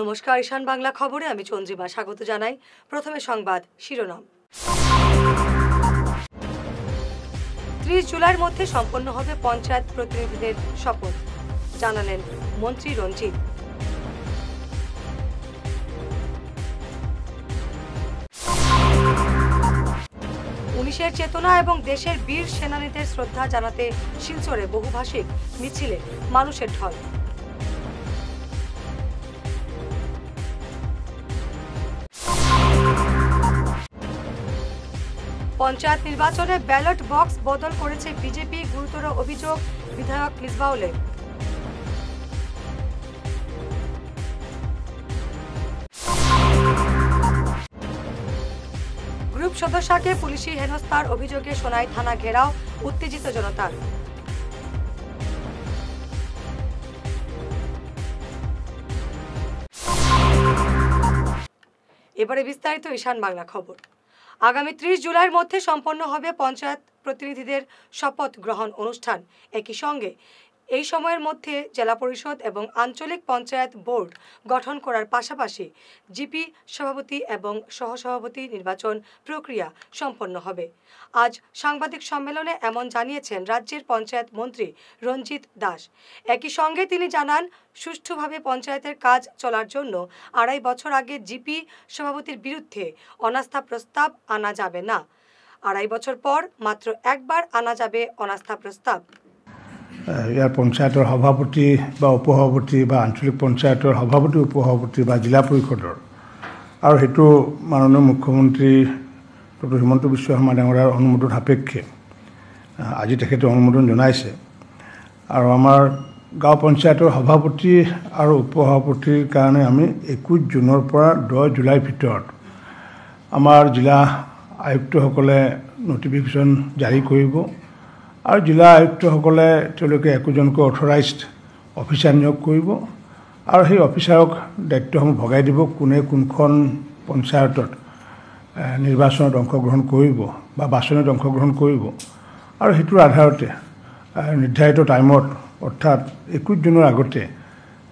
নমস্কার, ঈশান বাংলা খবরে আমি চন্দ্রিমা স্বাগত জানাই। প্রথমে সংবাদ শিরোনাম। 30 জুলাইয়ের মধ্যে সম্পন্ন হবে পঞ্চায়েত প্রতিনিধিদের শপথ, জানালেন মন্ত্রী রঞ্জিত। উনিশের চেতনা এবং দেশের বীর সেনানীদের শ্রদ্ধা জানাতে শিলচরে বহুভাষিক মিছিলে মানুষের ঢল। পঞ্চায়েত নির্বাচনে ব্যালট বক্স বদল করেছে বিজেপি, গুরুতর অভিযোগ বিধায়ক মিসবাউলের। গ্রুপ সদস্যকে পুলিশি হেনস্থার অভিযোগে সোনাই থানা ঘেরাও, উত্তেজিত জনতার। এবারে বিস্তারিত ঈশান বাংলা খবর। আগামী 30 জুলাইয়ের মধ্যে সম্পন্ন হবে পঞ্চায়েত প্রতিনিধিদের শপথ গ্রহণ অনুষ্ঠান। একই সঙ্গে এই সময়ের মধ্যে জেলা পরিষদ এবং আঞ্চলিক পঞ্চায়েত বোর্ড গঠন করার পাশাপাশি জিপি সভাপতি এবং সহসভাপতি নির্বাচন প্রক্রিয়া সম্পন্ন হবে। আজ সাংবাদিক সম্মেলনে এমন জানিয়েছেন রাজ্যের পঞ্চায়েত মন্ত্রী রঞ্জিত দাস। একই সঙ্গে তিনি জানান, সুষ্ঠুভাবে পঞ্চায়েতের কাজ চলার জন্য 2.5 বছর আগে জিপি সভাপতির বিরুদ্ধে অনাস্থা প্রস্তাব আনা যাবে না। 2.5 বছর পর মাত্র একবার আনা যাবে অনাস্থা প্রস্তাব। ইয়াৰ পঞ্চায়তৰ সভাপতি বা উপসভাপতি বা আঞ্চলিক পঞ্চায়তৰ সভাপতি উপসভাপতি বা জিলা পৰিষদৰ আৰু সেইটো মাননীয় মুখ্যমন্ত্ৰী ডক্টৰ হিমন্ত বিশ্ব শৰ্মা ডাঙৰীয়াৰ অনুমোদন সাপেক্ষে আজি তেখেতে অনুমোদন জনাইছে। আৰু আমাৰ গাঁও পঞ্চায়তৰ সভাপতি আৰু উপসভাপতিৰ কাৰণে আমি 21 জুনৰ পৰা 10 জুলাইৰ ভিতৰত আমাৰ জিলা আয়ুক্তসকলে নটিফিকেশ্যন জাৰি কৰিব আৰু জিলা আয়ুক্তসকলে তেওঁলোকে একোজনকৈ অথৰাইজড অফিচাৰ নিয়োগ কৰিব আৰু সেই অফিচাৰক দায়িত্বসমূহ ভগাই দিব, কোনে কোনখন পঞ্চায়তত নিৰ্বাচনত অংশগ্ৰহণ কৰিব বা বাছনিত অংশগ্ৰহণ কৰিব। আৰু সেইটোৰ আধাৰতে নিৰ্ধাৰিত টাইমত অৰ্থাৎ 21 জুনৰ আগতে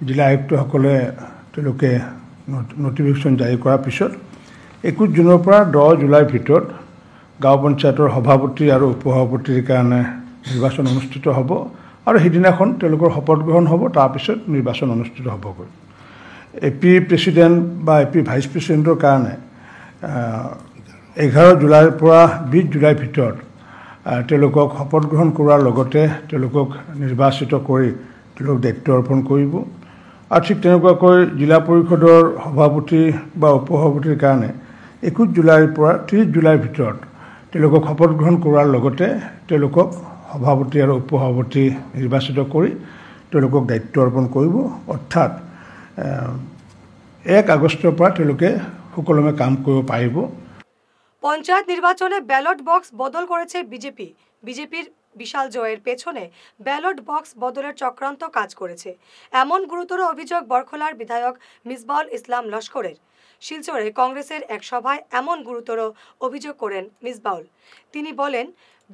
জিলা আয়ুক্তসকলে তেওঁলোকে নটিফিকেশ্যন জাৰি কৰাৰ পিছত 21 জুনৰ পৰা 10 জুলাইৰ ভিতৰত গাঁও পঞ্চায়তৰ সভাপতি আৰু উপসভাপতিৰ কাৰণে নিৰ্বাচন অনুষ্ঠিত হ'ব আৰু সেইদিনাখন তেওঁলোকৰ শপত গ্ৰহণ হ'ব। তাৰপিছত নিৰ্বাচন অনুষ্ঠিত হ'বগৈ। এপি প্ৰেচিডেণ্ট বা এপি ভাইচ প্ৰেচিডেণ্টৰ কাৰণে 11 জুলাইৰ পৰা 20 জুলাইৰ ভিতৰত তেওঁলোকক শপত গ্ৰহণ কৰাৰ লগতে তেওঁলোকক নিৰ্বাচিত কৰি তেওঁলোকক দায়িত্ব অৰ্পণ কৰিব। আৰু ঠিক তেনেকুৱাকৈ জিলা পৰিষদৰ সভাপতি বা উপসভাপতিৰ কাৰণে 21 জুলাইৰ পৰা 30 জুলাইৰ ভিতৰত তেওঁলোকক শপত গ্ৰহণ কৰাৰ লগতে তেওঁলোকক সভাপতি আৰু উপসভাপতি নিৰ্বাচিত কৰি তেওঁলোকক দায়িত্ব অৰ্পণ কৰিব। অৰ্থাৎ 1 আগষ্টৰ পৰা তেওঁলোকে সুকলমে কাম কৰিব পাৰিব। পঞ্চায়েত নির্বাচনে ব্যালট বক্স বদল করেছে বিজেপি। বিজেপির বিশাল জয়ের পেছনে ব্যালট বক্স বদলের চক্রান্ত কাজ করেছে, এমন গুরুতর অভিযোগ বরখলার বিধায়ক মিসবাউল ইসলাম লস্করের। শিলচরে কংগ্রেসের এক সভায় এমন গুরুতর অভিযোগ করেন মিসবাউল। তিনি বলেন,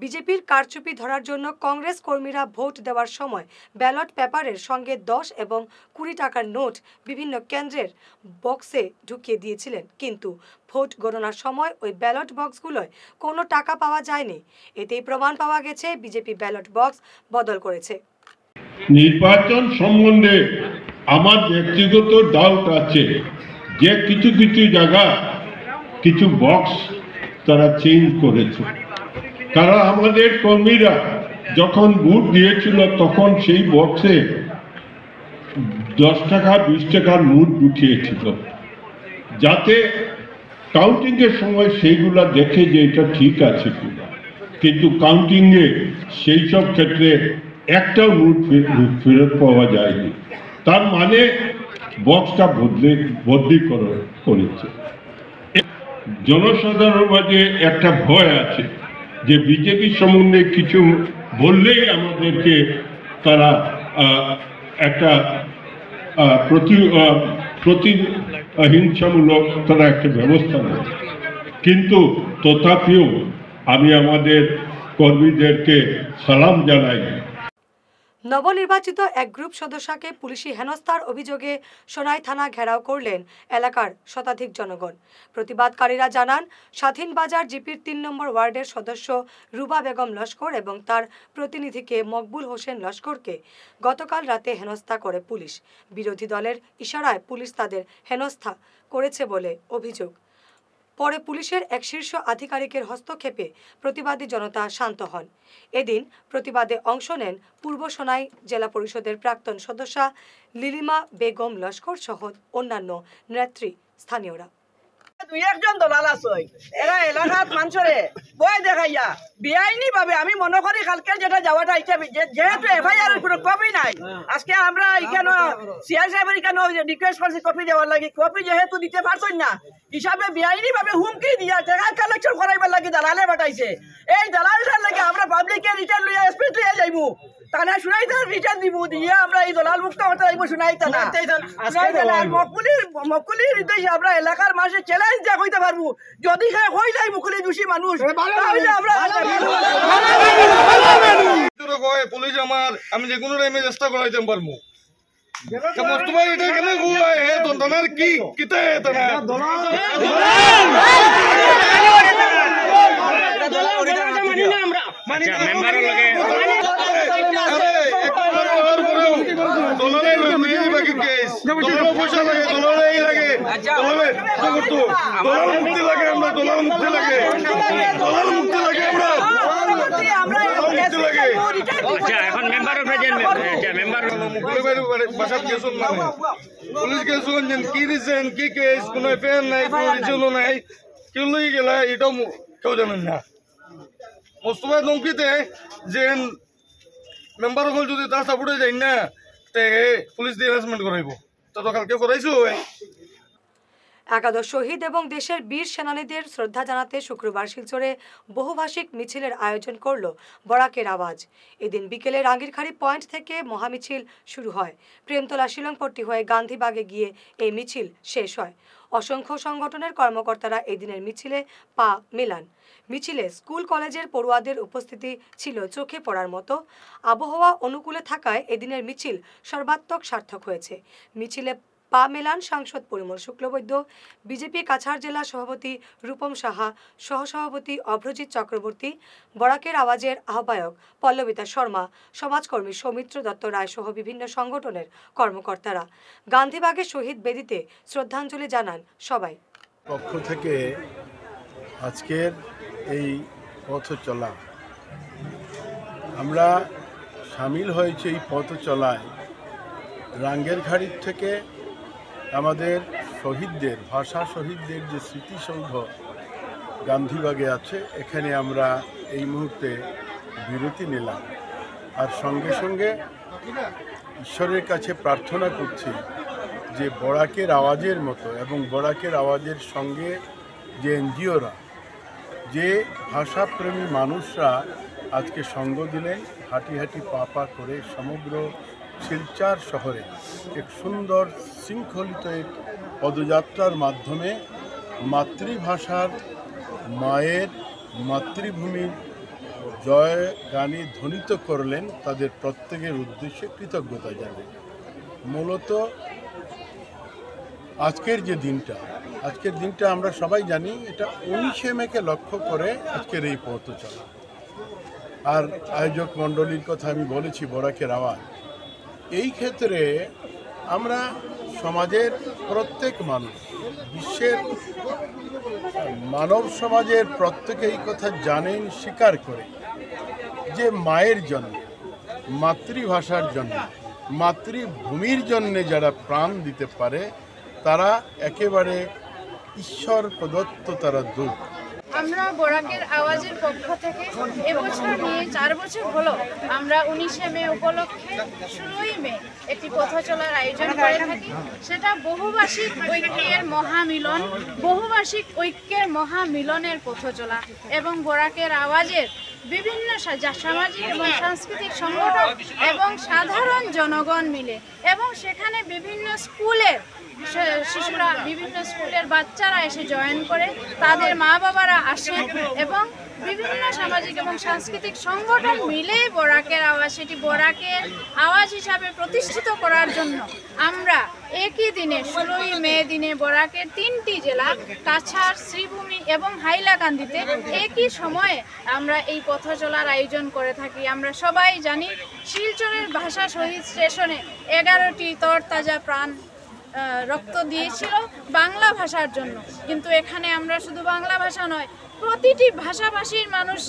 বিজেপির কারচুপি ধরার জন্য কংগ্রেস কর্মীরা ভোট দেওয়ার সময় ব্যালট পেপারের সঙ্গে 10 এবং 20 টাকার নোট বিভিন্ন কেন্দ্রের বক্সে ঢুকিয়ে দিয়েছিলেন, কিন্তু ভোট গণনার সময় ওই ব্যালট বক্সগুলোয় কোনো টাকা পাওয়া যায়নি। এতেই প্রমাণ পাওয়া গেছে বিজেপি ব্যালট বক্স বদল করেছে। নির্বাচন সম্বন্ধে আমার ব্যক্তিগত ডাউট আছে যে কিছু কিছু জায়গা কিছু বক্স তারা চেঞ্জ করেছে। তারা আমাদের কর্মীরা যখন ভোট দিয়েছিল তখন সেই বক্সে 10 টাকা 20 টাকার নোট ঢুকিয়েছিল, যাতে কাউন্টিং এর সময় সেইগুলা দেখে যে এটা ঠিক আছে কিনা। কিন্তু কাউন্টিং এ সেই সব ক্ষেত্রে একটাও নোট ফেরত পাওয়া যায়নি। তার মানে বক্সটা বদলি করেছে। জনসাধারণের মাঝে একটা ভয় আছে যে বিজেপি সম্বন্ধে কিছু বললেই আমাদেরকে তারা একটা প্রতিহিংসামূলক তারা একটা ব্যবস্থা নেয়। কিন্তু তথাপিও আমি আমাদের কর্মীদেরকে সালাম জানাই। নবনির্বাচিত এক গ্রুপ সদস্যকে পুলিশি হেনস্থার অভিযোগে সোনাই থানা ঘেরাও করলেন এলাকার শতাধিক জনগণ। প্রতিবাদকারীরা জানান, স্বাধীনবাজার জিপির ৩ নম্বর ওয়ার্ডের সদস্য রুবা বেগম লস্কর এবং তার প্রতিনিধিকে মকবুল হোসেন লস্করকে গতকাল রাতে হেনস্থা করে পুলিশ। বিরোধী দলের ইশারায় পুলিশ তাদের হেনস্থা করেছে বলে অভিযোগ। পরে পুলিশের এক শীর্ষ আধিকারিকের হস্তক্ষেপে প্রতিবাদী জনতা শান্ত হন। এদিন প্রতিবাদে অংশ নেন পূর্ব সোনাই জেলা পরিষদের প্রাক্তন সদস্যা লিলিমা বেগম লস্কর সহ অন্যান্য নেত্রী স্থানীয়রা। দুই একজন দলাল আছে, এরা এলাকাত মানুষরে বই দেখাইয়া বেআইনি ভাবে, আমি মনে করি কালকে যেটা যাওয়াটা যেহেতু এফআইআর এর কোনো কপি নাই, আজকে আমরা এখানে সিআই সাহেবের এখানে রিকোয়েস্ট করছি কপি দেওয়ার লাগে, কপি যেহেতু দিতে পারছেন না হিসাবে বেআইনি ভাবে হুমকি দিয়া টাকা কালেকশন করাইবার লাগে দালালে বাটাইছে। এই দালালটার লাগে আমরা পাবলিকের রিটার্ন লইয়া এসপি লইয়া যাইবো, তানা শুনাইতে রিটার্ন দিব দিয়ে আমরা এই দলাল মুক্ত হতে যাইব। শুনাইতে না মকুলির উদ্দেশ্যে আমরা এলাকার মানুষের চ্যালেঞ্জ দেওয়া হইতে পারবো, যদি হয়ে যায় মুকুলি দোষী মানুষ তাহলে আমরা পুলিশ আমার আমি যে কোনো টাইমে চেষ্টা করাইতে পারবো। এটা কেন দোনার কি কিতা পয়সা লাগে, দলালেই লাগে, দলাল মুক্তি লাগে, আমরা দলাল মুক্তি লাগে, দলাল মুক্তি লাগে, আমরা পুলিশ গেছুন কি দিচ্ছেন কি কেস, কোনো এফআইআর নাই, কোনো রিজনও নাই, কেউ লই গেলা এটাও কেউ জানেন না। মোস্তফা ধমকিতে যে মেম্বার হল যদি তার সাপোর্টে যাই না তে পুলিশ দিয়ে হ্যারাসমেন্ট করাইব, তো কালকে করাইছো। একাদশ শহীদ এবং দেশের বীর সেনানীদের শ্রদ্ধা জানাতে শুক্রবার শিলচরে বহুভাষিক মিছিলের আয়োজন করল বরাকের আওয়াজ। এদিন বিকেলে রাঙ্গিরখাড়ি পয়েন্ট থেকে মহামিছিল শুরু হয়। প্রেমতলা শিলংপট্টি হয়ে গান্ধীবাগে গিয়ে এই মিছিল শেষ হয়। অসংখ্য সংগঠনের কর্মকর্তারা এদিনের মিছিলে পা মেলান। মিছিলে স্কুল কলেজের পড়ুয়াদের উপস্থিতি ছিল চোখে পড়ার মতো। আবহাওয়া অনুকূলে থাকায় এদিনের মিছিল সর্বাত্মক সার্থক হয়েছে। মিছিলে পা মেলান সাংসদ পরিমল শুক্লবৈদ্য, বিজেপি কাছাড় জেলা সভাপতি রূপম সাহা, সহসভাপতি অভ্রজিৎ চক্রবর্তী, বরাকের আওয়াজের আহ্বায়ক পল্লবিতা শর্মা, সমাজকর্মী সৌমিত্র দত্ত রায় সহ বিভিন্ন সংগঠনের কর্মকর্তারা। গান্ধীবাগের শহীদ বেদিতে শ্রদ্ধাঞ্জলি জানান সবাই। পক্ষ থেকে আজকের এই পথ চলা আমরা সামিল হয়েছে। এই পথ চলায় রাঙ্গিরখাড়ির থেকে আমাদের শহীদদের, ভাষা শহীদদের যে স্মৃতিসৌধ গান্ধীবাগে আছে, এখানে আমরা এই মুহূর্তে বিরতি নিলাম। আর সঙ্গে সঙ্গে ঈশ্বরের কাছে প্রার্থনা করছি যে বরাকের আওয়াজের মতো এবং বরাকের আওয়াজের সঙ্গে যে এনজিওরা, যে ভাষাপ্রেমী মানুষরা আজকে সঙ্গ দিলেন, হাঁটি হাঁটি পা পা করে সমগ্র শিলচর শহরে এক সুন্দর শৃঙ্খলিত এক পদযাত্রার মাধ্যমে মাতৃভাষার, মায়ের, মাতৃভূমির জয় গানে ধ্বনিত করলেন, তাদের প্রত্যেকের উদ্দেশ্যে কৃতজ্ঞতা জানাই। মূলত আজকের দিনটা আমরা সবাই জানি, এটা 19শে মেকে লক্ষ্য করে আজকের এই পথ চলা। আর আয়োজক মণ্ডলীর কথা আমি বলেছি, বরাকের আওয়াজ। এই ক্ষেত্রে আমরা সমাজের প্রত্যেক মানুষ, বিশ্বের মানব সমাজের প্রত্যেকে এই কথা জানেন, স্বীকার করে যে মায়ের জন্য, মাতৃভাষার জন্য, মাতৃভূমির জন্যে যারা প্রাণ দিতে পারে তারা একেবারে ঈশ্বর প্রদত্ত, তারা দূত। আমরা বরাকের আওয়াজের পক্ষ থেকে এবছর নিয়ে 4 বছর হলো আমরা 19শে মে উপলক্ষে 16ই মে একটি পথ চলার আয়োজন করে থাকি। সেটা বহুভাষিক ঐক্যের মহামিলনের পথ চলা এবং বরাকের আওয়াজের বিভিন্ন সামাজিক এবং সাংস্কৃতিক সংগঠন এবং সাধারণ জনগণ মিলে এবং সেখানে বিভিন্ন স্কুলের শিশুরা, বিভিন্ন স্কুলের বাচ্চারা এসে জয়েন করে, তাদের মা বাবারা আসেন এবং বিভিন্ন সামাজিক এবং সাংস্কৃতিক সংগঠন মিলে বরাকের আওয়াজ, সেটি বরাকের আওয়াজ হিসাবে প্রতিষ্ঠিত করার জন্য আমরা একই দিনে 16ই মে দিনে বরাকের 3টি জেলা কাছাড়, শ্রীভূমি এবং হাইলাকান্দিতে একই সময়ে আমরা এই পথ চলার আয়োজন করে থাকি। আমরা সবাই জানি শিলচরের ভাষা শহীদ স্টেশনে 11টি তরতাজা প্রাণ রক্ত দিয়েছিল বাংলা ভাষার জন্য, কিন্তু এখানে আমরা শুধু বাংলা ভাষা নয়, প্রতিটি ভাষাভাষীর মানুষ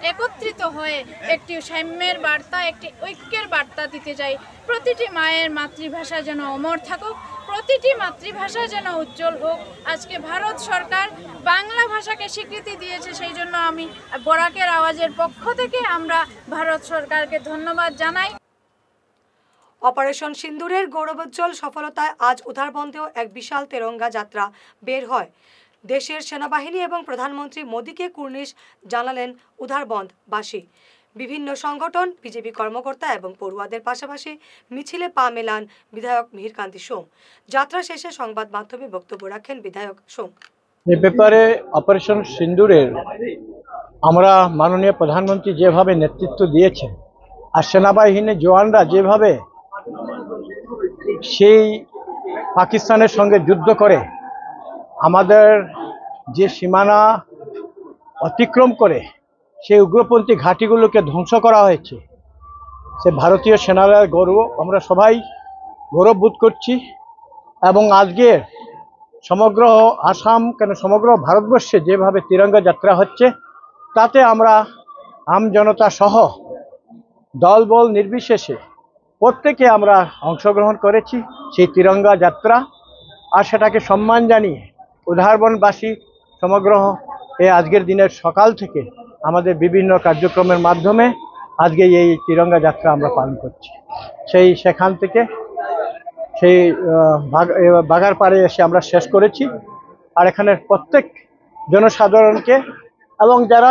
একত্রিত হয়ে একটি সাম্যের বার্তা, একটি ঐক্যের বার্তা দিতে চাই। প্রতিটি মায়ের মাতৃভাষা যেন অমর থাকুক, প্রতিটি মাতৃভাষা যেন উজ্জ্বল হোক। আজকে ভারত সরকার বাংলা ভাষাকে স্বীকৃতি দিয়েছে, সেই জন্য আমি বরাকের আওয়াজের পক্ষ থেকে আমরা ভারত সরকারকে ধন্যবাদ জানাই। অপারেশন সিন্দুরের গৌরবোজ্জ্বল সফলতায় আজ উধারবন্দেও এক বিশাল তেরঙ্গা যাত্রা বের হয়। দেশের সেনাবাহিনী এবং প্রধানমন্ত্রী মোদীকে কুর্নিশ জানালেন উধারবন্দবাসী। বিভিন্ন সংগঠন, বিজেপি কর্মকর্তা এবং পড়ুয়াদের পাশাপাশি মিছিলে পা মেলান বিধায়ক মিহিরকান্তি সোম। যাত্রা শেষে সংবাদ মাধ্যমে বক্তব্য রাখেন বিধায়ক সোম। এ ব্যাপারে অপারেশন সিন্দুরের আমরা মাননীয় প্রধানমন্ত্রী যেভাবে নেতৃত্ব দিয়েছেন আর সেনাবাহিনীর জওয়ানরা যেভাবে সেই পাকিস্তানের সঙ্গে যুদ্ধ করে আমাদের যে সীমানা অতিক্রম করে সেই উগ্রপন্থী ঘাঁটিগুলোকে ধ্বংস করা হয়েছে, সে ভারতীয় সেনারা গৌরব, আমরা সবাই গৌরববোধ করছি। এবং আজকের সমগ্র আসাম কেন সমগ্র ভারতবর্ষে যেভাবে তিরঙ্গা যাত্রা হচ্ছে, তাতে আমরা আম জনতা সহ দলবল নির্বিশেষে প্রত্যেকে আমরা অংশগ্রহণ করেছি সেই তিরঙ্গা যাত্রা। আর সেটাকে সম্মান জানিয়ে উধারবনবাসী সমগ্র আজকের দিনের সকাল থেকে আমাদের বিভিন্ন কার্যক্রমের মাধ্যমে আজকে এই তিরঙ্গা যাত্রা আমরা পালন করছি। সেখান থেকে সেই বাগারপাড়ে এসে আমরা শেষ করেছি। আর এখানের প্রত্যেক জনসাধারণকে এবং যারা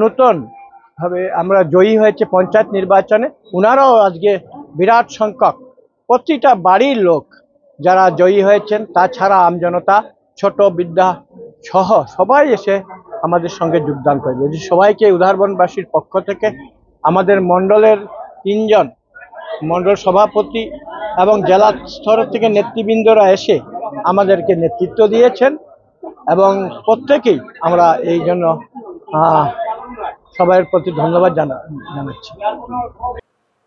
নতুনভাবে আমরা জয়ী হয়েছে পঞ্চায়েত নির্বাচনে, ওনারাও আজকে বিরাট সংখ্যক প্রতিটা বাড়ির লোক যারা জয়ী হয়েছেন, তাছাড়া আমজনতা, ছোট বৃদ্ধা সহ সবাই এসে আমাদের সঙ্গে যোগদান করবে। সবাইকে উধারবনবাসীর পক্ষ থেকে আমাদের মণ্ডলের 3 জন মণ্ডল সভাপতি এবং জেলা স্তর থেকে নেতৃবৃন্দরা এসে আমাদেরকে নেতৃত্ব দিয়েছেন এবং প্রত্যেকেই আমরা এই জন্য সবার প্রতি ধন্যবাদ জানাচ্ছি।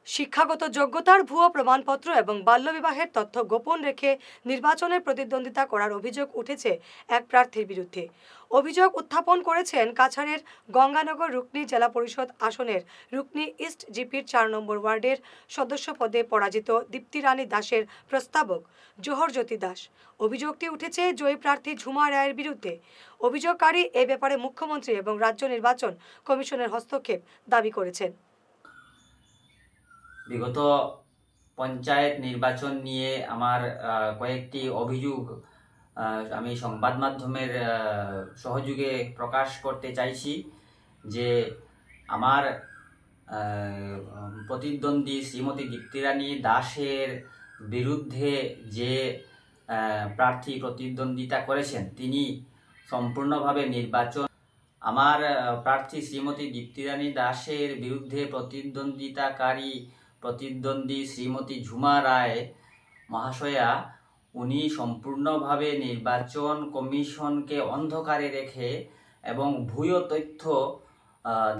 শিক্ষাগত যোগ্যতার ভুয়ো প্রমাণপত্র এবং বাল্যবিবাহের তথ্য গোপন রেখে নির্বাচনে প্রতিদ্বন্দ্বিতা করার অভিযোগ উঠেছে এক প্রার্থীর বিরুদ্ধে। অভিযোগ উত্থাপন করেছেন কাছাড়ের গঙ্গানগর রুকনি জেলা পরিষদ আসনের রুকনি ইস্ট জিপির 4 নম্বর ওয়ার্ডের সদস্য পদে পরাজিত দীপ্তি রানী দাসের প্রস্তাবক জোহরজ্যোতি দাস। অভিযোগটি উঠেছে জয়ী প্রার্থী ঝুমা রায়ের বিরুদ্ধে। অভিযোগকারী এ ব্যাপারে মুখ্যমন্ত্রী এবং রাজ্য নির্বাচন কমিশনের হস্তক্ষেপ দাবি করেছেন। বিগত পঞ্চায়েত নির্বাচন নিয়ে আমার কয়েকটি অভিযোগ আমি সংবাদ মাধ্যমের সহযোগে প্রকাশ করতে চাইছি যে আমার প্রতিদ্বন্দ্বী শ্রীমতী দীপ্তি রানী দাসের বিরুদ্ধে যে প্রার্থী প্রতিদ্বন্দ্বিতা করেছেন তিনি সম্পূর্ণভাবে নির্বাচন আমার প্রার্থী শ্রীমতী দীপ্তি রানী দাসের বিরুদ্ধে প্রতিদ্বন্দ্বী শ্রীমতী ঝুমা রায় মহাশয়া উনি সম্পূর্ণভাবে নির্বাচন কমিশনকে অন্ধকারে রেখে এবং ভুয়ো তথ্য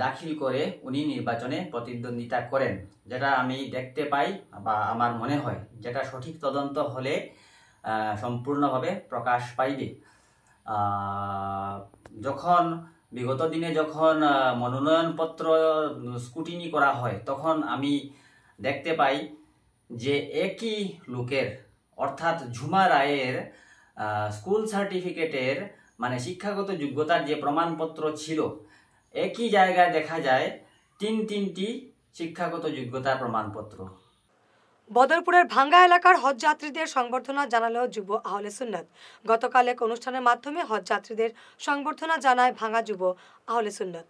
দাখিল করে উনি নির্বাচনে প্রতিদ্বন্দ্বিতা করেন, যেটা আমি দেখতে পাই বা আমার মনে হয় যেটা সঠিক তদন্ত হলে সম্পূর্ণভাবে প্রকাশ পাইবে। যখন বিগত দিনে যখন মনোনয়নপত্র স্ক্রুটিনি করা হয় তখন আমি দেখতে পাই যে একই লোকের অর্থাৎ ঝুমা রায়ের স্কুল সার্টিফিকেটের মানে শিক্ষাগত যোগ্যতার যে প্রমাণপত্র ছিল একই জায়গায় দেখা যায় তিনটি শিক্ষাগত যোগ্যতার প্রমাণপত্র। বদরপুরের ভাঙ্গা এলাকার হজ যাত্রীদের সংবর্ধনা জানালো যুব আহলে সুন্নাত। গতকাল এক অনুষ্ঠানের মাধ্যমে হজ যাত্রীদের সংবর্ধনা জানায় ভাঙ্গা যুব আহলে সুন্নাত।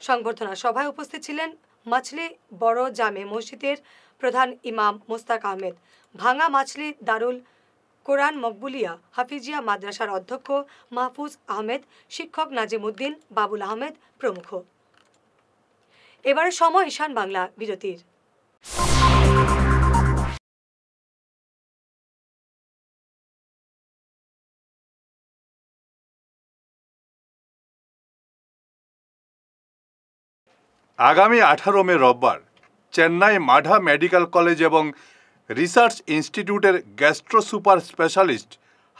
সংবর্ধনা সভায় উপস্থিত ছিলেন মাছলি বড় জামে মসজিদের প্রধান ইমাম মুস্তাক আহমেদ, ভাঙ্গা মাছলি দারুল কোরআন মকবুলিয়া হাফিজিয়া মাদ্রাসার অধ্যক্ষ মাহফুজ আহমেদ, শিক্ষক নাজিমউদ্দিন, বাবুল আহমেদ প্রমুখ। এবারে সময় ঈশান বাংলা বিরতির। আগামী 18 মে রোববার চেন্নাই মাঢা মেডিকেল কলেজ এবং রিসার্চ ইনস্টিটিউটের গ্যাস্ট্রো সুপার স্পেশালিস্ট,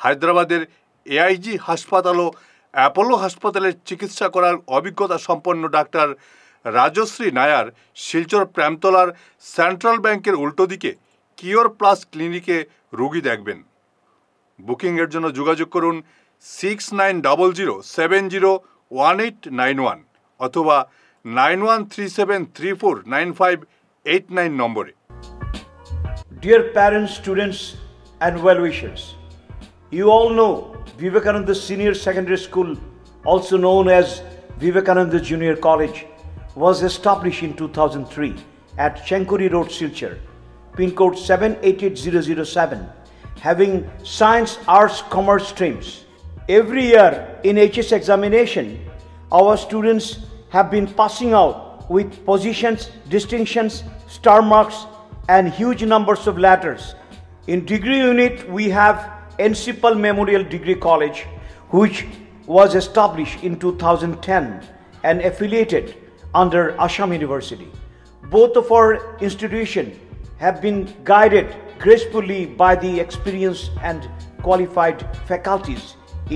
হায়দ্রাবাদের এআইজি হাসপাতাল ও অ্যাপোলো হাসপাতালের চিকিৎসা করার অভিজ্ঞতা সম্পন্ন ডাক্তার রাজশ্রী নায়ার শিলচর প্রেমতলার সেন্ট্রাল ব্যাংকের উল্টো দিকে কিওর প্লাস ক্লিনিকে রোগী দেখবেন। বুকিংয়ের জন্য যোগাযোগ করুন 6900701891 অথবা 9137349589 নম্বরে। Dear parents, students and well-wishers, you all know Vivekananda Senior Secondary School, also known as Vivekananda Junior College, was established in 2003 at Chenkuri Road, Silchar, pin code 788007, having science, arts, commerce streams. Every year in HS examination, our students have been passing out with positions, distinctions, star marks and huge numbers of letters. In degree unit, we have Encipal Memorial Degree College, which was established in 2010 and affiliated under Assam University. Both of our institutions have been guided gracefully by the experienced and qualified faculties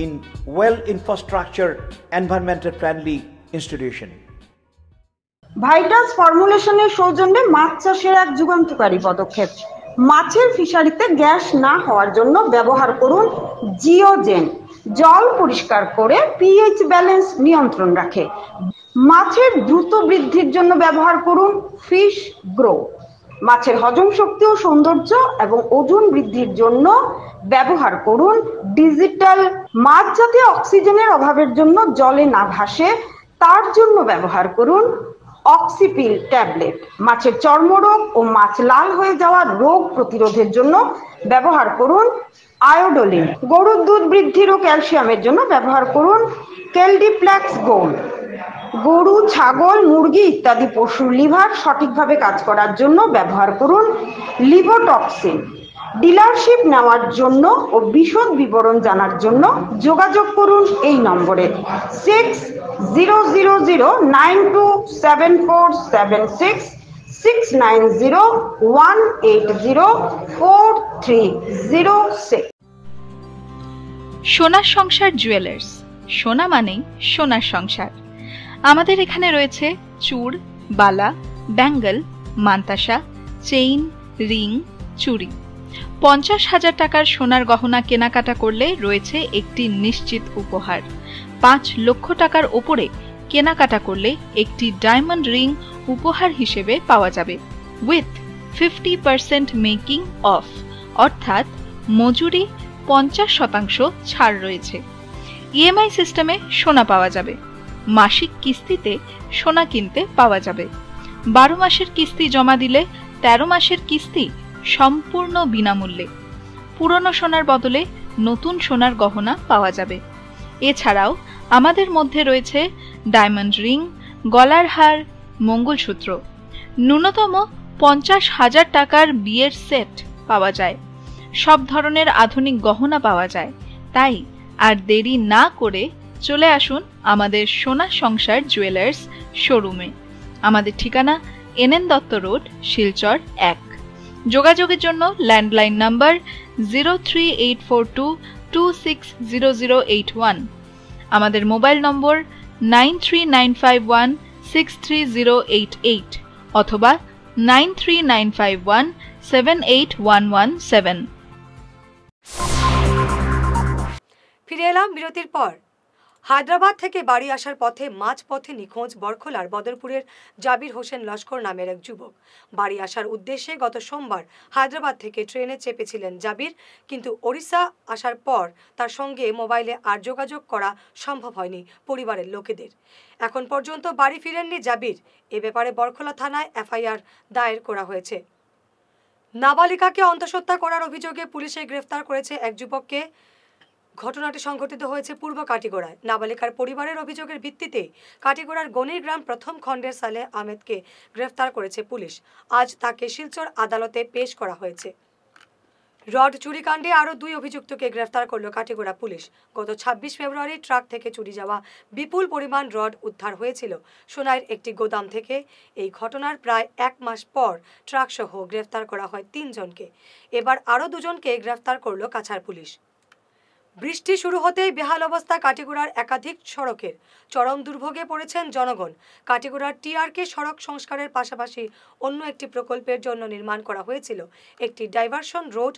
in well-infrastructure, environmental-friendly institution. Vital ফর্মুলেশনের সৌজন্যে মাছ চাষের এক যুগান্তকারী পদক্ষেপ। মাছের ফিশারিতে gas না হওয়ার জন্য ব্যবহার করুন জিওজেন। জল পরিষ্কার করে পিএইচ ব্যালেন্স নিয়ন্ত্রণ রাখে। মাছের দ্রুত বৃদ্ধির জন্য ব্যবহার করুন ফিশ গ্রো। মাছের হজম শক্তি ও সৌন্দর্য এবং ওজন বৃদ্ধির জন্য ব্যবহার করুন ডিজিটাল। মাছ যাতে অক্সিজেনের অভাবের জন্য জলে না ভাসে তার জন্য ব্যবহার করুন অক্সিপিল ট্যাবলেট। মাছের চর্মরোগ ও মাছ লাল হয়ে যাওয়ার রোগ প্রতিরোধের জন্য ব্যবহার করুন আয়োডোলিন। গরুর দুধ বৃদ্ধির ও ক্যালসিয়ামের জন্য ব্যবহার করুন কেলডিপ্লেক্স গোল্ড। গরু, ছাগল, মুরগি ইত্যাদি পশুর লিভার সঠিকভাবে কাজ করার জন্য ব্যবহার করুন লিভোটক্সিন। ডিলারশিপ নেওয়ার জন্য ও বিশদ বিবরণ জানার জন্য যোগাযোগ করুন এই নম্বরে 6000927476 6901804306। সোনার সংসার জুয়েলার্স, সোনা মানেই সোনার সংসার। আমাদের এখানে রয়েছে চূড়, বালা, ব্যাঙ্গল, মান্তাসা, চেইন, রিং, চুড়ি। 50,000 টাকার সোনার গহনা কেনাকাটা করলে রয়েছে একটি নিশ্চিত উপহার। 5 লক্ষ টাকার ওপরে কেনাকাটা করলে একটি ডায়মন্ড রিং উপহার হিসেবে পাওয়া যাবে উইথ 50% মেকিং অফ, অর্থাৎ মজুরি 50% ছাড় রয়েছে। ইএমআই সিস্টেমে সোনা পাওয়া যাবে। মাসিক কিস্তিতে সোনা কিনতে পাওয়া যাবে। 12 মাসের কিস্তি জমা দিলে 13 মাসের কিস্তি সম্পূর্ণ বিনামূল্যে। পুরনো সোনার বদলে নতুন সোনার গহনা পাওয়া যাবে। এছাড়াও আমাদের মধ্যে রয়েছে ডায়মন্ড রিং, গলার হার, মঙ্গলসূত্র। ন্যূনতম 50,000 টাকার বিয়ের সেট পাওয়া যায়। সব ধরনের আধুনিক গহনা পাওয়া যায়। তাই আর দেরি না করে চলে আসুন আমাদের সোনা সংসার জুয়েলার্স শোরুমে। আমাদের ঠিকানা NN দত্ত রোড, শিলচর 1। যোগাযোগের জন্য ল্যান্ডলাইন নাম্বার 03842260081, আমাদের মোবাইল নম্বর 9395163088 অথবা 9395178117। ফিরে এলাম বিরতির পর। হায়দ্রাবাদ থেকে বাড়ি আসার পথে মাঝপথে নিখোঁজ বরখোলার বদরপুরের জাবির হোসেন লস্কর নামের এক যুবক। বাড়ি আসার উদ্দেশ্যে গত সোমবার হায়দ্রাবাদ থেকে ট্রেনে চেপেছিলেন জাবির, কিন্তু ওড়িশা আসার পর তার সঙ্গে মোবাইলে আর যোগাযোগ করা সম্ভব হয়নি পরিবারের লোকেদের। এখন পর্যন্ত বাড়ি ফিরেননি জাবির। এ ব্যাপারে বরখোলা থানায় এফআইআর দায়ের করা হয়েছে। নাবালিকাকে অন্তঃসত্ত্বা করার অভিযোগে পুলিশে গ্রেফতার করেছে এক যুবককে। ঘটনাটি সংঘটিত হয়েছে পূর্ব কাটিগড়ায়। নাবালিকার পরিবারের অভিযোগের ভিত্তিতে কাটিগড়ার গণির গ্রাম প্রথম খণ্ডের সালে আহমেদকে গ্রেফতার করেছে পুলিশ। আজ তাকে শিলচর আদালতে পেশ করা হয়েছে। রড চুরিকাণ্ডে আরও 2 অভিযুক্তকে গ্রেফতার করল কাটিগড়া পুলিশ। গত 26 ফেব্রুয়ারি ট্রাক থেকে চুরি যাওয়া বিপুল পরিমাণ রড উদ্ধার হয়েছিল সোনাইয়ের একটি গোদাম থেকে। এই ঘটনার প্রায় 1 মাস পর ট্রাক সহ গ্রেফতার করা হয় 3 জনকে। এবার আরও 2 জনকে গ্রেফতার করল কাছাড় পুলিশ। বৃষ্টি শুরু হতেই বেহাল অবস্থা কাটিগড়ার একাধিক সড়কের। চরম দুর্ভোগে পড়েছেন জনগণ। কাটিগড়ার টিআরকে সড়ক সংস্কারের পাশাপাশি অন্য একটি প্রকল্পের জন্য নির্মাণ করা হয়েছিল একটি ডাইভারশন রোড।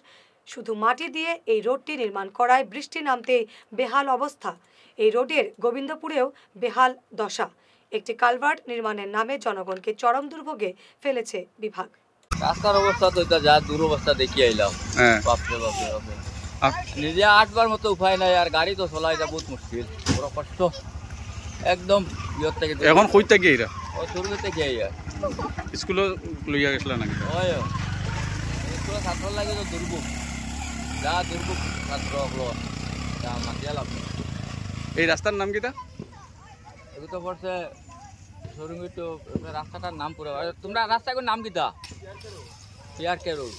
শুধু মাটি দিয়ে এই রোডটি নির্মাণ করায় বৃষ্টি নামতেই বেহাল অবস্থা। এই রোডের গোবিন্দপুরেও বেহাল দশা। একটি কালভার্ট নির্মাণের নামে জনগণকে চরম দুর্ভোগে ফেলেছে বিভাগ। রাস্তার অবস্থা তো এটা যা দুরবস্থা দেখিয়ে আইলাম। বাপরে বাপরে বাপরে, নিজে 8 বার মতো উপায় নাই, আর গাড়ি তো চলাই যা বহুত মুশকিল, বড় কষ্ট একদম। এখন কই থেকে এরা? ও শুরু থেকে আইয়া স্কুল লইয়া গেছিল নাকি? ওই স্কুল ছাত্র লাগে তো দুর্ভোগ, যা দুর্ভোগ ছাত্র হলো যা মাতিয়া লাভ। এই রাস্তার নাম কিটা? এগুলো তো পড়ছে সরুঙ্গি তো রাস্তাটার নাম পুরো। তোমরা রাস্তার নাম কিটা? টিআরকে রোড।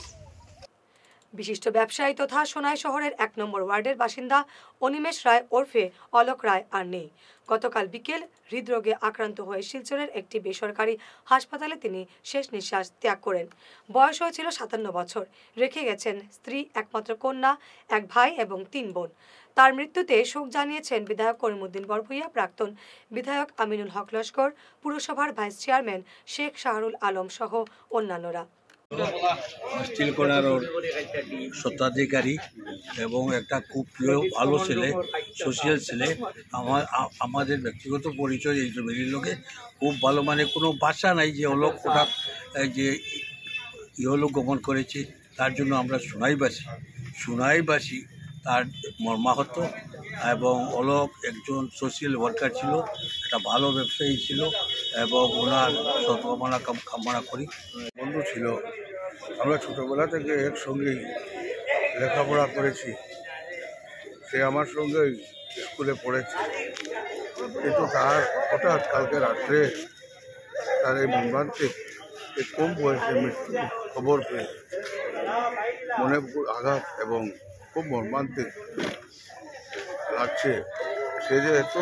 বিশিষ্ট ব্যবসায়ী তথা সোনাই শহরের 1 নম্বর ওয়ার্ডের বাসিন্দা অনিমেষ রায় ওরফে অলোক রায় আর নেই। গতকাল বিকেল হৃদরোগে আক্রান্ত হয়ে শিলচরের একটি বেসরকারি হাসপাতালে তিনি শেষ নিঃশ্বাস ত্যাগ করেন। বয়স হয়েছিল 57 বছর। রেখে গেছেন স্ত্রী, একমাত্র কন্যা, 1 ভাই এবং 3 বোন। তার মৃত্যুতে শোক জানিয়েছেন বিধায়ক করিমউদ্দিন বরভূইয়া, প্রাক্তন বিধায়ক আমিনুল হক লস্কর, পুরসভার ভাইস চেয়ারম্যান শেখ শাহরুল আলম সহ অন্যান্যরা। স্টিল কর্নারের স্বত্বাধিকারী এবং একটা খুব প্রিয় ভালো ছেলে, সোশিয়াল ছেলে। আমাদের ব্যক্তিগত পরিচয় এই ফ্যামিলির লোকে খুব ভালো, মানে কোনো ভাষা নাই যে অলোক হঠাৎ যে ইহলোক গমন করেছে। তার জন্য আমরা সোনাইবাসী তার মর্মাহত। এবং অলোক একজন সোশিয়াল ওয়ার্কার ছিল, একটা ভালো ব্যবসায়ী ছিল এবং ওনার সৎকামনা কামনা করি। বন্ধু ছিল, আমরা ছোটোবেলা থেকে একসঙ্গেই লেখাপড়া করেছি। সে আমার সঙ্গেই স্কুলে পড়েছে, কিন্তু তার হঠাৎ কালকে রাত্রে তার এই মর্মান্তিক কম বয়সে মৃত্যু খবর পেয়ে মনে আঘাত এবং খুব মর্মান্তিক লাগছে। সে যে এত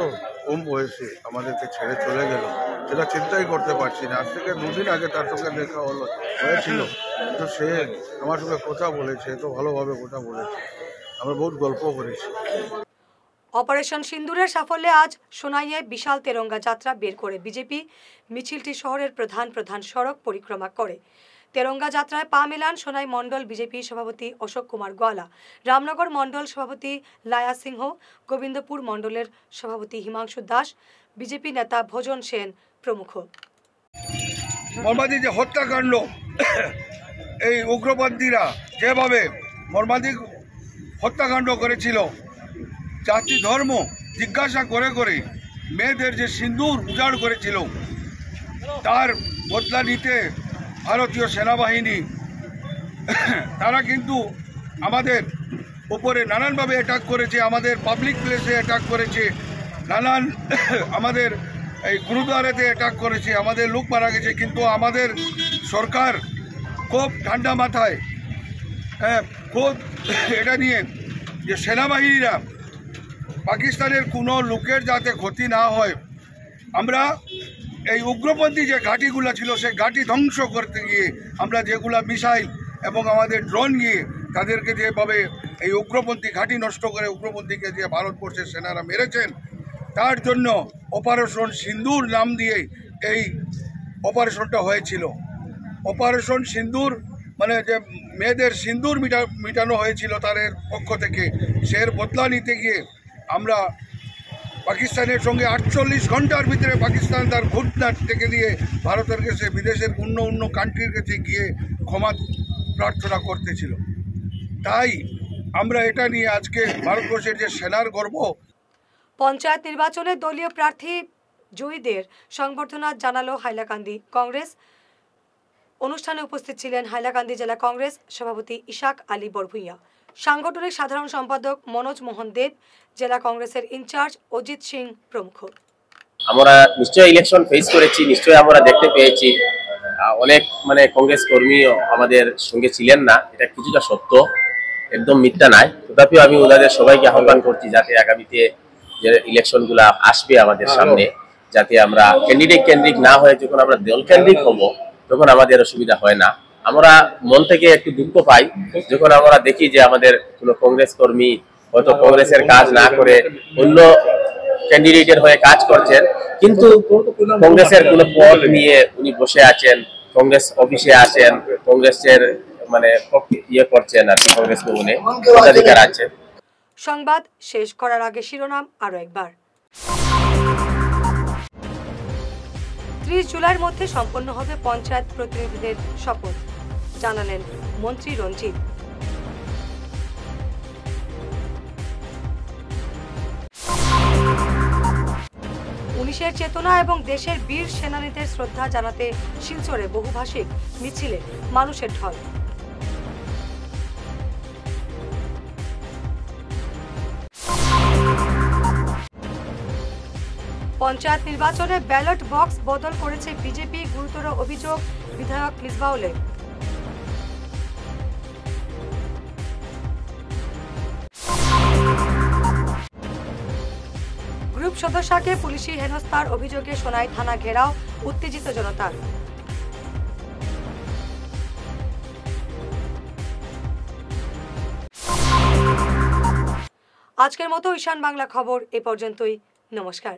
কম বয়সে আমাদেরকে ছেড়ে চলে গেল, সেটা চিন্তাই করতে পারছি না। আজ থেকে 2 দিন আগে তার সঙ্গে দেখা হয়েছিল, তো সে আমার সঙ্গে কথা বলেছে, তো ভালোভাবে কথা বলেছে, আমরা বহুত গল্প করেছি। অপারেশন সিন্দুরের সাফল্যে আজ সোনাইয়ে বিশাল তেরঙ্গা যাত্রা বের করে বিজেপি। মিছিলটি শহরের প্রধান সড়ক পরিক্রমা করে। তেরঙ্গা যাত্রায় পা মেলান সোনাই মণ্ডল বিজেপি সভাপতি অশোক কুমার গোয়ালা, রামনগর মণ্ডল সভাপতি লায়া সিংহ, গোবিন্দপুর মণ্ডলের সভাপতি হিমাংশু দাস, বিজেপি নেতা ভোজন সেন প্রমুখ। মর্মান্তিক যে হত্যাকাণ্ড, এই উগ্রপন্থীরা যেভাবে মর্মান্তিক হত্যাকাণ্ড করেছিল, জাতি ধর্ম জিজ্ঞাসা করে করে মেয়েদের যে সিন্দুর উজাড় করেছিল, তার বদলা নিতে ভারতীয় সেনাবাহিনী তারা কিন্তু আমাদের উপরে নানানভাবে অ্যাটাক করেছে, আমাদের পাবলিক প্লেসে অ্যাটাক করেছে, নানান আমাদের এই গুরুদ্বারাতে অ্যাটাক করেছে, আমাদের লোক মারা গেছে। কিন্তু আমাদের সরকার খুব ঠান্ডা মাথায় খুব এটা নিয়ে যে সেনাবাহিনীরা পাকিস্তানের কোনো লোকের যাতে ক্ষতি না হয়, আমরা এই উগ্রপন্থী যে ঘাঁটিগুলো ছিল সেই ঘাঁটি ধ্বংস করতে গিয়ে আমরা যেগুলা মিসাইল এবং আমাদের ড্রোন গিয়ে তাদেরকে যেভাবে এই উগ্রপন্থী ঘাঁটি নষ্ট করে উগ্রপন্থীকে যে ভারতবর্ষের সেনারা মেরেছেন, তার জন্য অপারেশন সিন্দুর নাম দিয়ে এই অপারেশনটা হয়েছিল। অপারেশন সিন্দুর মানে যে মেয়েদের সিন্দুর মিটানো হয়েছিল তাদের পক্ষ থেকে, সের বদলা নিতে গিয়ে আমরা পাকিস্তানের সঙ্গে 48 ঘন্টার ভিতরে পাকিস্তান তার ঘটনা থেকে দিয়ে ভারতের কাছে, বিদেশের অন্য কান্ট্রির কাছে গিয়ে ক্ষমা প্রার্থনা করতেছিল। তাই আমরা এটা নিয়ে আজকে ভারতবর্ষের যে সেনার গর্ব। পঞ্চায়েত নির্বাচনে দলীয় প্রার্থী জয়ীদের সংবর্ধনা জানালো হাইলাকান্দি কংগ্রেস। অনুষ্ঠানে উপস্থিত ছিলেন হাইলাকান্দি জেলা কংগ্রেস সভাপতি ইশাক আলী বরভুইয়া, সাংগঠনিক সাধারণ সম্পাদক মনোজ মোহন দেব, জেলা কংগ্রেসের ইনচার্জ অজিত সিং প্রমুখ। আমরা নিশ্চয়ই ইলেকশন ফেস করেছি, নিশ্চয়ই আমরা দেখতে পেয়েছি অনেক কংগ্রেস কর্মী আমাদের সঙ্গে ছিলেন না, এটা কিছুটা সত্য, একদম মিথ্যা নাই। তথাপিও আমি ওনাদের সবাইকে আহ্বান করছি যাতে আগামীতে যে ইলেকশনগুলা আসবে আমাদের সামনে, যাতে আমরা ক্যান্ডিডেট কেন্দ্রিক না হয়ে যখন আমরা দল কেন্দ্রিক হব তখন আমাদের অসুবিধা হয় না। আমরা মন থেকে একটু দুঃখ পাই যখন আমরা দেখি যে আমাদের কোনো কংগ্রেস কর্মী হয়তো কংগ্রেসের কাজ না করে অন্য ক্যান্ডিডেটের হয়ে কাজ করছেন, কিন্তু কংগ্রেসের কোনো পদ নিয়ে উনি বসে আছেন, কংগ্রেস অফিসে আছেন, কংগ্রেসের করছেন আর কি, কংগ্রেস ভবনে পদাধিকার আছে। সংবাদ শেষ করার আগে শিরোনাম আরো একবার। 30 জুলাইয়ের মধ্যে সম্পন্ন হবে পঞ্চায়েত প্রতিনিধিদের শপথ, জানালেন মন্ত্রী রঞ্জিত। উনিশের চেতনা এবং দেশের বীর সেনানীদের শ্রদ্ধা জানাতে শিলচরে বহুভাষিক মিছিলে মানুষের ঢল। পঞ্চায়েত নির্বাচনে ব্যালট বক্স বদল করেছে বিজেপি, গুরুতর অভিযোগ বিধায়ক মিসবাউলের। গ্রুপ সদস্যকে পুলিশি হেনস্থার অভিযোগে সোনাই থানা ঘেরাও, উত্তেজিত জনতার। আজকের মতো ঈশান বাংলা খবর এ পর্যন্তই। নমস্কার।